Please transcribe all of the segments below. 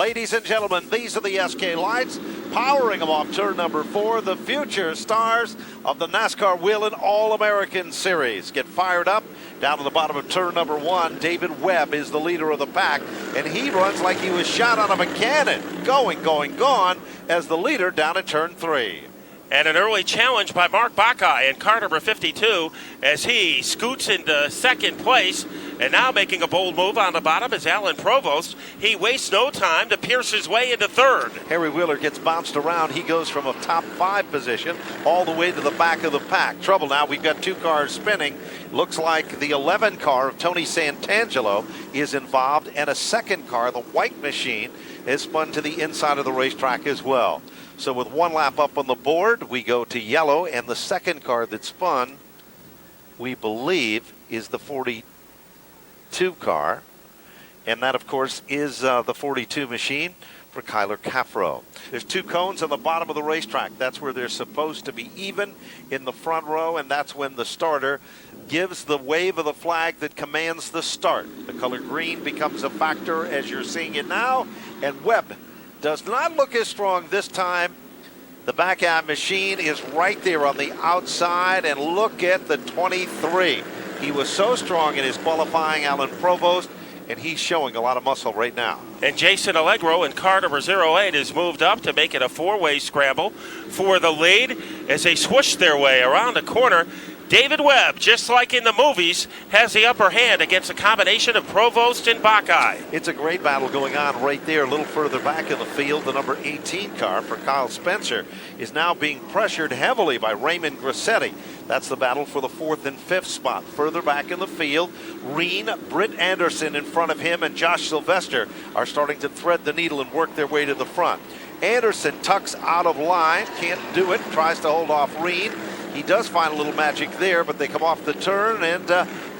Ladies and gentlemen, these are the SK Lights, powering them off turn number 4. The future stars of the NASCAR Whelen All-American Series get fired up. Down to the bottom of turn number 1, David Webb is the leader of the pack, and he runs like he was shot out of a cannon. Gone as the leader down at turn 3. And an early challenge by Mark Buckeye in car number 52 as he scoots into second place. And now making a bold move on the bottom is Alan Provost. He wastes no time to pierce his way into third. Harry Wheeler gets bounced around. He goes from a top 5 position all the way to the back of the pack. Trouble now, we've got 2 cars spinning. Looks like the 11 car of Tony Santangelo is involved, and a second car, the white machine, is spun to the inside of the racetrack as well. So with 1 lap up on the board, we go to yellow, and the second car that spun, we believe, is the 42 car. And that, of course, is the 42 machine for Kyler Caffro. There's 2 cones on the bottom of the racetrack. That's where they're supposed to be even in the front row, and that's when the starter gives the wave of the flag that commands the start. The color green becomes a factor as you're seeing it now, and Webb does not look as strong this time. The back end machine is right there on the outside, and look at the 23. He was so strong in his qualifying, Alan Provost, and he's showing a lot of muscle right now. And Jason Allegro in car number 08 has moved up to make it a 4-way scramble for the lead as they swoosh their way around the corner. David Webb, just like in the movies, has the upper hand against a combination of Provost and Buckeye. It's a great battle going on right there. A little further back in the field, the number 18 car for Kyle Spencer is now being pressured heavily by Raymond Grassetti. That's the battle for the 4th and 5th spot. Further back in the field, Reen, Britt Anderson in front of him, and Josh Sylvester are starting to thread the needle and work their way to the front. Anderson tucks out of line, can't do it, tries to hold off Reen. He does find a little magic there, but they come off the turn, and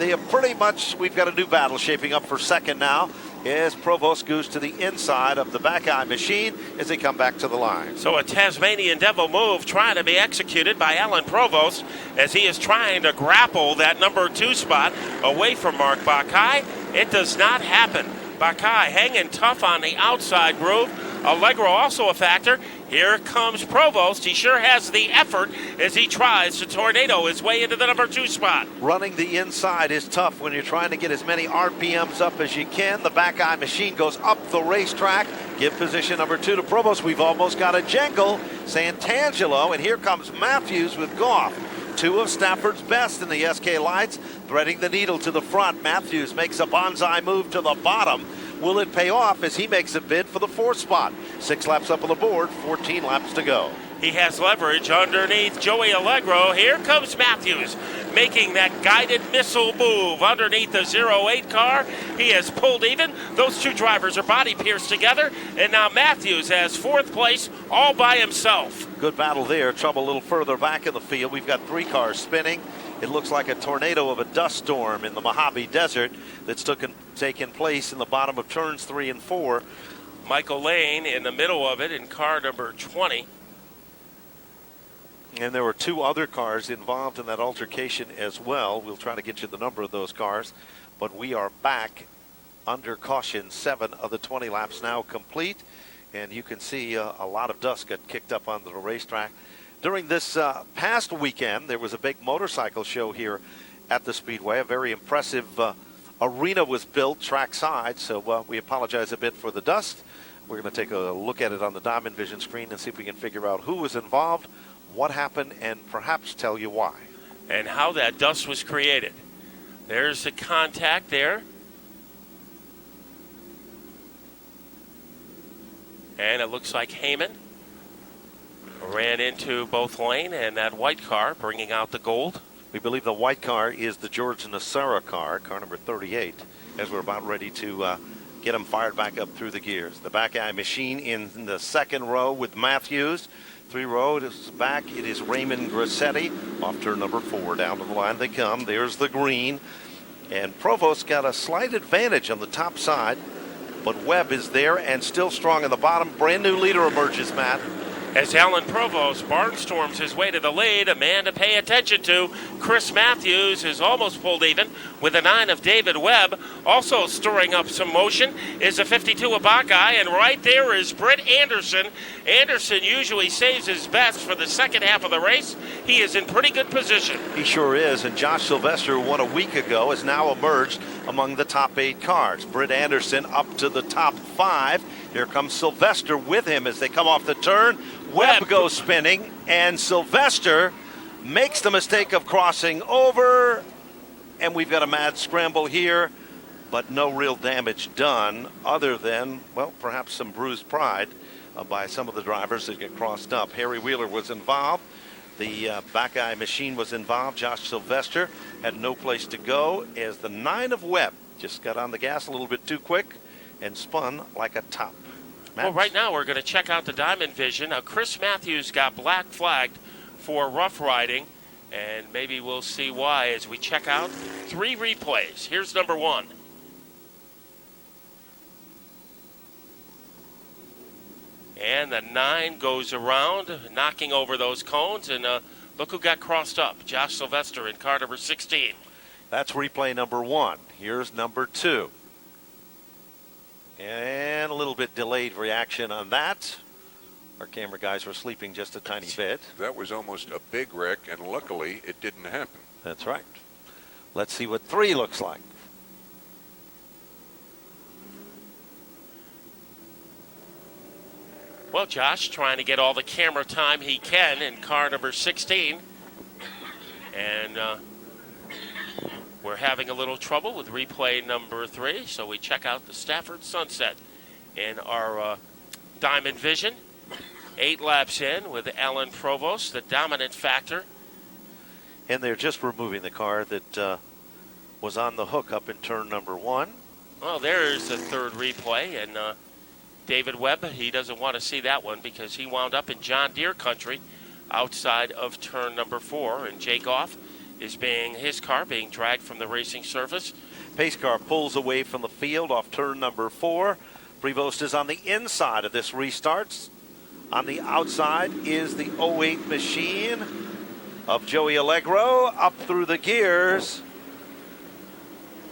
they have pretty much, we've got a new battle shaping up for second now, as Provost goes to the inside of the back eye machine as they come back to the line. So a Tasmanian Devil move trying to be executed by Alan Provost as he is trying to grapple that number 2 spot away from Mark Buckeye. It does not happen. Buckeye hanging tough on the outside groove. Allegro also a factor. Here comes Provost. He sure has the effort as he tries to tornado his way into the number 2 spot. Running the inside is tough when you're trying to get as many RPMs up as you can. The back eye machine goes up the racetrack. Give position number 2 to Provost. We've almost got a jangle. Santangelo, and here comes Matthews with Goff. 2 of Stafford's best in the SK Lights, threading the needle to the front. Matthews makes a bonsai move to the bottom. Will it pay off as he makes a bid for the 4th spot? 6 laps up on the board, 14 laps to go. He has leverage underneath Joey Allegro. Here comes Matthews making that guided missile move underneath the 08 car. He has pulled even. Those 2 drivers are body pierced together, and now Matthews has 4th place all by himself. Good battle there. Trouble a little further back in the field. We've got 3 cars spinning. It looks like a tornado of a dust storm in the Mojave Desert that's taken place in the bottom of turns 3 and 4. Michael Lane in the middle of it in car number 20. And there were 2 other cars involved in that altercation as well. We'll try to get you the number of those cars. But we are back under caution. 7 of the 20 laps now complete. And you can see a lot of dust got kicked up onto the racetrack. During this past weekend, there was a big motorcycle show here at the Speedway. A very impressive arena was built trackside, so we apologize a bit for the dust. We're going to take a look at it on the Diamond Vision screen and see if we can figure out who was involved, what happened, and perhaps tell you why. And how that dust was created. There's the contact there. And it looks like Heyman ran into both Lane and that white car, bringing out the gold. We believe the white car is the George Nacera car number 38, as we're about ready to get them fired back up through the gears. The back eye machine in the second row with Matthews. 3 rows back, it is Raymond Grassetti off turn number 4. Down to the line they come. There's the green. And Provost got a slight advantage on the top side, but Webb is there and still strong in the bottom. Brand new leader emerges, Matt. As Alan Provost barnstorms his way to the lead, a man to pay attention to. Chris Matthews is almost pulled even with a 9 of David Webb. Also stirring up some motion is a 52 of Buckeye, and right there is Britt Anderson. Anderson usually saves his best for the second half of the race. He is in pretty good position. He sure is, and Josh Sylvester, who won a week ago, has now emerged among the top 8 cars. Britt Anderson up to the top 5. Here comes Sylvester with him as they come off the turn. Webb goes spinning, and Sylvester makes the mistake of crossing over, and we've got a mad scramble here, but no real damage done other than, well, perhaps some bruised pride by some of the drivers that get crossed up. Harry Wheeler was involved. The Buckeye machine was involved. Josh Sylvester had no place to go as the 9 of Webb just got on the gas a little bit too quick and spun like a top. Well, right now we're going to check out the Diamond Vision. Now, Chris Matthews got black flagged for rough riding, and maybe we'll see why as we check out 3 replays. Here's number 1. And the 9 goes around, knocking over those cones, and look who got crossed up. Josh Sylvester in car number 16. That's replay number 1. Here's number 2. And a little bit delayed reaction on that. Our camera guys were sleeping just a tiny bit. That was almost a big wreck, and luckily it didn't happen. That's right. Let's see what 3 looks like. Well, Josh trying to get all the camera time he can in car number 16. And we're having a little trouble with replay number 3, so we check out the Stafford Sunset in our Diamond Vision. 8 laps in with Alan Provost, the dominant factor. And they're just removing the car that was on the hook up in turn number 1. Well, there's the 3rd replay, and David Webb, he doesn't want to see that one because he wound up in John Deere country outside of turn number 4, and Jay Goff is his car being dragged from the racing surface. Pace car pulls away from the field off turn number 4. Prevost is on the inside of this restart. On the outside is the 08 machine of Joey Allegro up through the gears.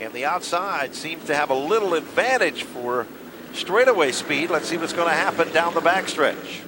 And the outside seems to have a little advantage for straightaway speed. Let's see what's going to happen down the backstretch.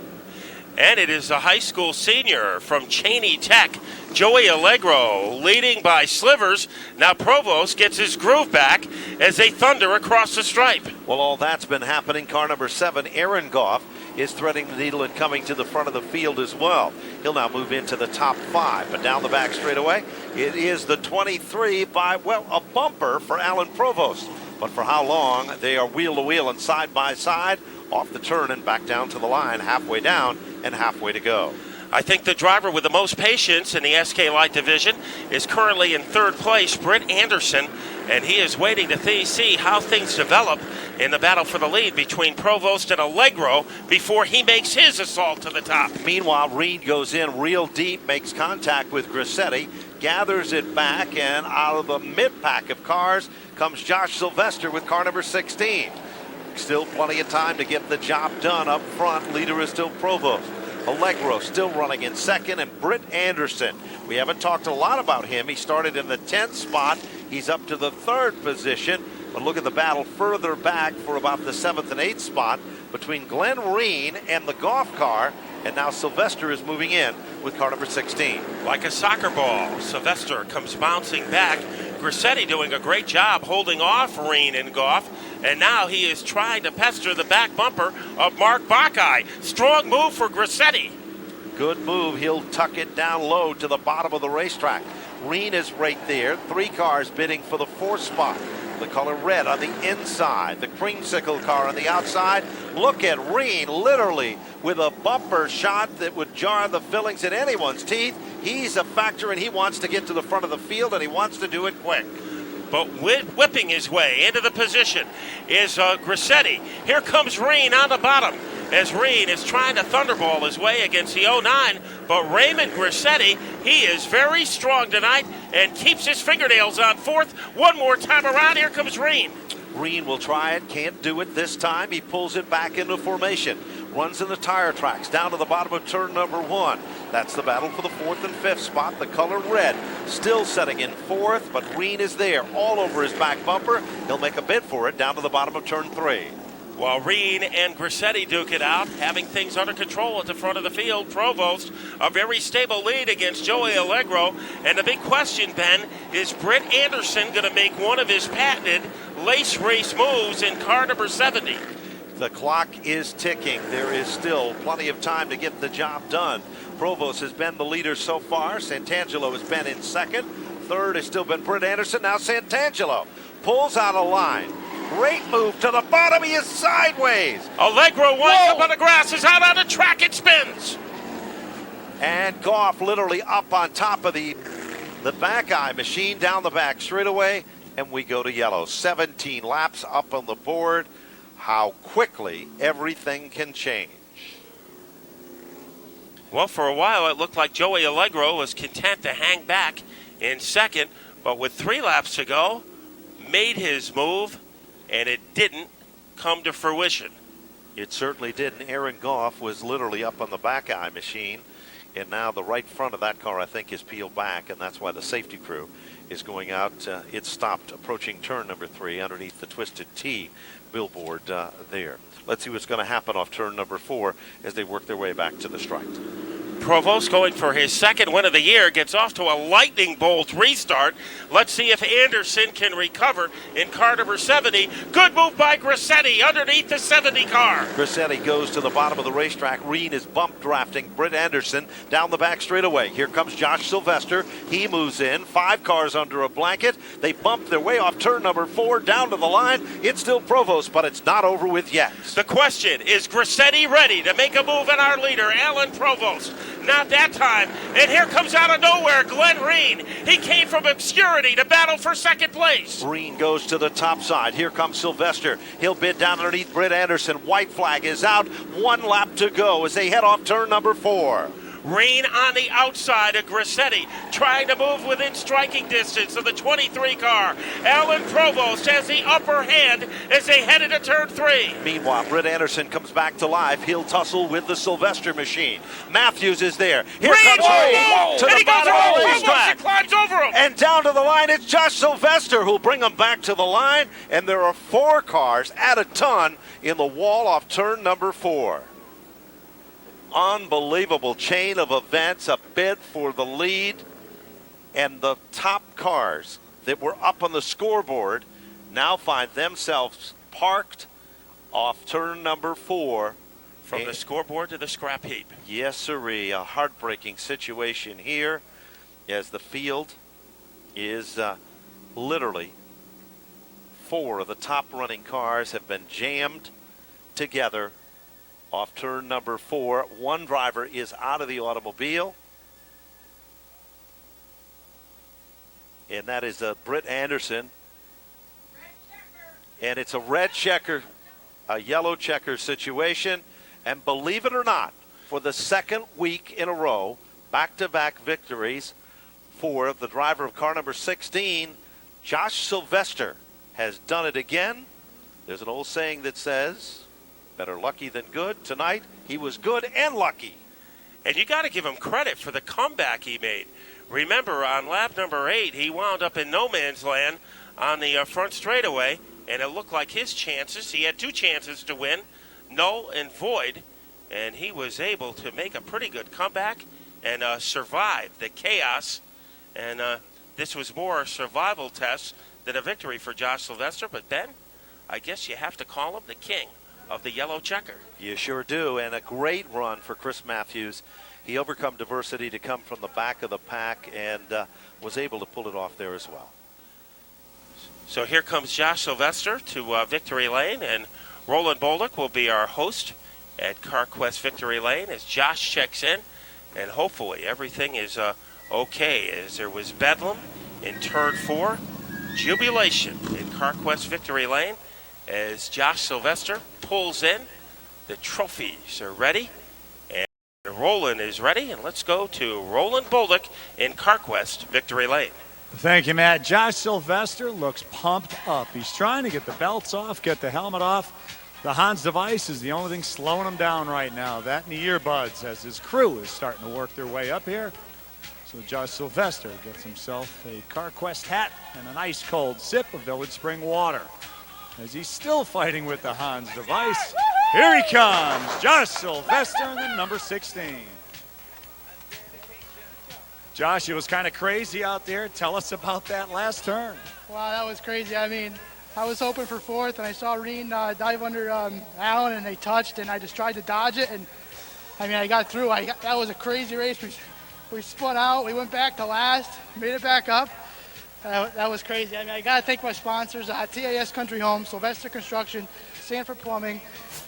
And it is a high school senior from Cheney Tech, Joey Allegro, leading by slivers. Now Provost gets his groove back as they thunder across the stripe. Well, all that's been happening. Car number 7, Aaron Goff, is threading the needle and coming to the front of the field as well. He'll now move into the top 5, but down the back straightaway, it is the 23 by, well, a bumper for Alan Provost. But for how long? They are wheel to wheel and side by side, off the turn and back down to the line, halfway down and halfway to go. I think the driver with the most patience in the SK Light division is currently in 3rd place, Britt Anderson, and he is waiting to see how things develop in the battle for the lead between Provost and Allegro before he makes his assault to the top. Meanwhile, Reed goes in real deep, makes contact with Grissetti, gathers it back, and out of the mid-pack of cars comes Josh Sylvester with car number 16. Still plenty of time to get the job done up front. Leader is still Provost. Allegro still running in 2nd, and Britt Anderson. We haven't talked a lot about him. He started in the 10th spot. He's up to the 3rd position. But look at the battle further back for about the 7th and 8th spot between Glenn Reen and the Goff car. And now Sylvester is moving in with car number 16. Like a soccer ball, Sylvester comes bouncing back. Grissetti doing a great job holding off Reen and Goff. And now he is trying to pester the back bumper of Mark Buckeye. Strong move for Grissetti. Good move. He'll tuck it down low to the bottom of the racetrack. Reen is right there. 3 cars bidding for the 4th spot. The color red on the inside. The creamsicle car on the outside. Look at Reen, literally with a bumper shot that would jar the fillings in anyone's teeth. He's a factor, and he wants to get to the front of the field, and he wants to do it quick. But whipping his way into the position is Grissetti. Here comes Reen on the bottom as Reen is trying to thunderball his way against the 09. But Raymond Grissetti, he is very strong tonight and keeps his fingernails on 4th. One more time around. Here comes Reen. Reen will try it, can't do it this time. He pulls it back into formation. runs in the tire tracks down to the bottom of turn number 1. That's the battle for the 4th and 5th spot. The color red still setting in 4th, but green is there all over his back bumper. He'll make a bid for it down to the bottom of turn 3. While Reen and Grissetti duke it out, having things under control at the front of the field, Provost, a very stable lead against Joey Allegro. And the big question, Ben, is Britt Anderson going to make one of his patented lace race moves in car number 70? The clock is ticking. There is still plenty of time to get the job done. Provost has been the leader so far. Santangelo has been in second. Third has still been Britt Anderson. Now Santangelo pulls out a line. Great move to the bottom. He is sideways. Allegro winds up on the grass, is out on the track, it spins. And Goff literally up on top of the back eye machine down the back straightaway, and we go to yellow. 17 laps up on the board. How quickly everything can change. Well, for a while it looked like Joey Allegro was content to hang back in second, but with 3 laps to go, made his move, and it didn't come to fruition. It certainly didn't. Aaron Goff was literally up on the back eye machine, and now the right front of that car, I think, is peeled back, and that's why the safety crew is going out. It stopped approaching turn number 3 underneath the Twisted T billboard there. Let's see what's going to happen off turn number 4 as they work their way back to the stripe. Provost, going for his second win of the year, gets off to a lightning bolt restart. Let's see if Anderson can recover in car number 70. Good move by Grissetti underneath the 70 car. Grissetti goes to the bottom of the racetrack. Reen is bump drafting Britt Anderson down the back straightaway. Here comes Josh Sylvester. He moves in. 5 cars under a blanket. They bump their way off turn number 4 down to the line. It's still Provost, but it's not over with yet. The question, is Grissetti ready to make a move on our leader, Alan Provost? Not that time. And here comes out of nowhere Glenn Reen. He came from obscurity to battle for second place. Reen goes to the top side. Here comes Sylvester. He'll bid down underneath Britt Anderson. White flag is out. 1 lap to go as they head off turn number 4. Reen on the outside of Grissetti, trying to move within striking distance of the 23 car. Alan Provost has the upper hand as they head into turn 3. Meanwhile, Britt Anderson comes back to life. He'll tussle with the Sylvester machine. Matthews is there. Here Reen, comes Reen to the bottom of the racetrack. He climbs over him. And down to the line, it's Josh Sylvester who'll bring him back to the line. And there are 4 cars at a ton in the wall off turn number 4. Unbelievable chain of events, a bid for the lead, and the top cars that were up on the scoreboard now find themselves parked off turn number 4. From the scoreboard to the scrap heap. Yes, sirree, a heartbreaking situation here as the field is literally 4 of the top running cars have been jammed together off turn number 4. 1 driver is out of the automobile. And that is Britt Anderson. And it's a red checker, a yellow checker situation. And believe it or not, for the second week in a row, back-to-back victories for the driver of car number 16, Josh Sylvester has done it again. There's an old saying that says, better lucky than good. Tonight, he was good and lucky. And you got to give him credit for the comeback he made. Remember, on lap number 8, he wound up in no man's land on the front straightaway, and it looked like his chances, he had 2 chances to win, null and void, and he was able to make a pretty good comeback and survive the chaos. And this was more a survival test than a victory for Josh Sylvester. But Ben, I guess you have to call him the king of the yellow checker. You sure do, and a great run for Chris Matthews. He overcome diversity to come from the back of the pack and was able to pull it off there as well. So here comes Josh Sylvester to Victory Lane, and Roland Bolduc will be our host at CarQuest Victory Lane as Josh checks in, and hopefully everything is okay, as there was bedlam in turn 4, jubilation in CarQuest Victory Lane as Josh Sylvester pulls in. The trophies are ready, and Roland is ready, and let's go to Roland Bolduc in CarQuest Victory Lane. Thank you, Matt. Josh Sylvester looks pumped up. He's trying to get the belts off, get the helmet off. The Hans device is the only thing slowing him down right now. That and the earbuds as his crew is starting to work their way up here. So Josh Sylvester gets himself a CarQuest hat and an ice cold sip of Village Spring water. As he's still fighting with the Hans device, here he comes, Josh Sylvester in the number 16. Josh, it was kind of crazy out there. Tell us about that last turn. Wow, that was crazy. I mean, I was hoping for fourth, and I saw Reen dive under Allen, and they touched, and I just tried to dodge it, and I mean, I got through. That was a crazy race. We spun out. We went back to last, made it back up. That was crazy. I mean, I got to thank my sponsors, TAS Country Home, Sylvester Construction, Sanford Plumbing,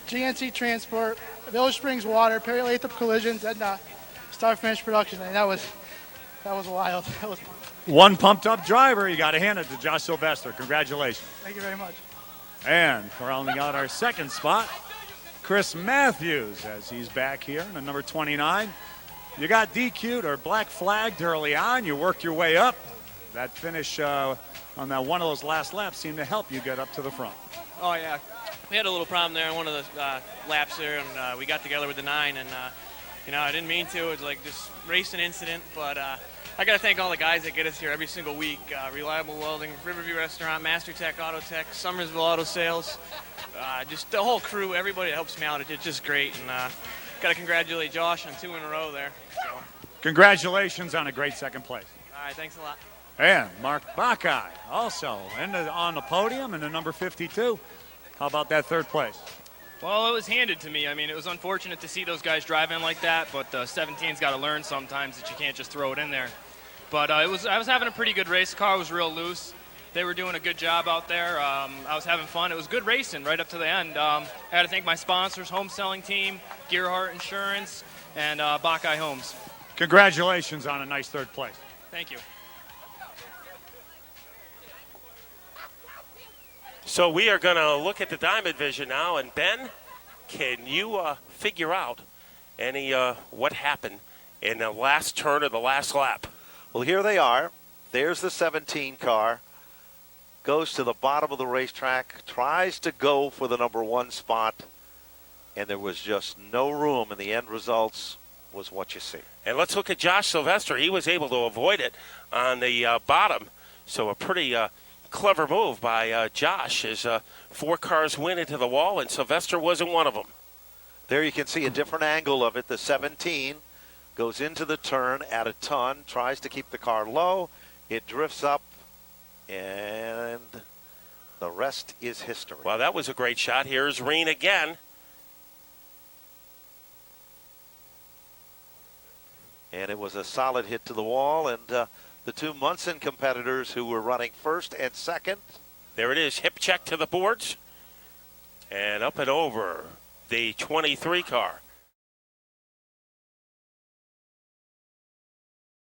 GNC Transport, Village Springs Water, Perry Lathrop Collisions, and Star Finish Production. I mean, that was wild. That was fun. One pumped up driver. You got to hand it to Josh Sylvester. Congratulations. Thank you very much. And rounding out our second spot, Chris Matthews, as he's back here in the number 29. You got DQ'd or black flagged early on. You worked your way up. That finish on that one of those last laps seemed to help you get up to the front. Oh, yeah. We had a little problem there on one of the laps there, and we got together with the 9, and, I didn't mean to. It was like just racing incident, but I got to thank all the guys that get us here every single week. Reliable Welding, Riverview Restaurant, Master Tech Auto Tech, Summersville Auto Sales, just the whole crew, everybody that helps me out. It's just great, and got to congratulate Josh on 2 in a row there. So. Congratulations on a great second place. All right, thanks a lot. And Mark Buckeye also on the podium in the number 52. How about that third place? Well, it was handed to me. I mean, it was unfortunate to see those guys drive in like that, but 17's got to learn sometimes that you can't just throw it in there. But I was having a pretty good race. The car was real loose. They were doing a good job out there. I was having fun. It was good racing right up to the end. I got to thank my sponsors, Home Selling Team, Gearhart Insurance, and Buckeye Homes. Congratulations on a nice third place. Thank you. So we are going to look at the Diamond Vision now. And Ben, can you figure out any what happened in the last turn of the last lap? Well, here they are. There's the 17 car. Goes to the bottom of the racetrack, tries to go for the number 1 spot, and there was just no room, and the end results was what you see. And let's look at Josh Sylvester. He was able to avoid it on the bottom, so a pretty clever move by Josh as 4 cars went into the wall, and Sylvester wasn't one of them. There you can see a different angle of it. The 17 goes into the turn at a ton, tries to keep the car low. It drifts up, and the rest is history. Well, that was a great shot. Here's Reen again. And it was a solid hit to the wall, and the 2 Munson competitors who were running first and second. There it is, hip check to the boards. And up and over the 23 car.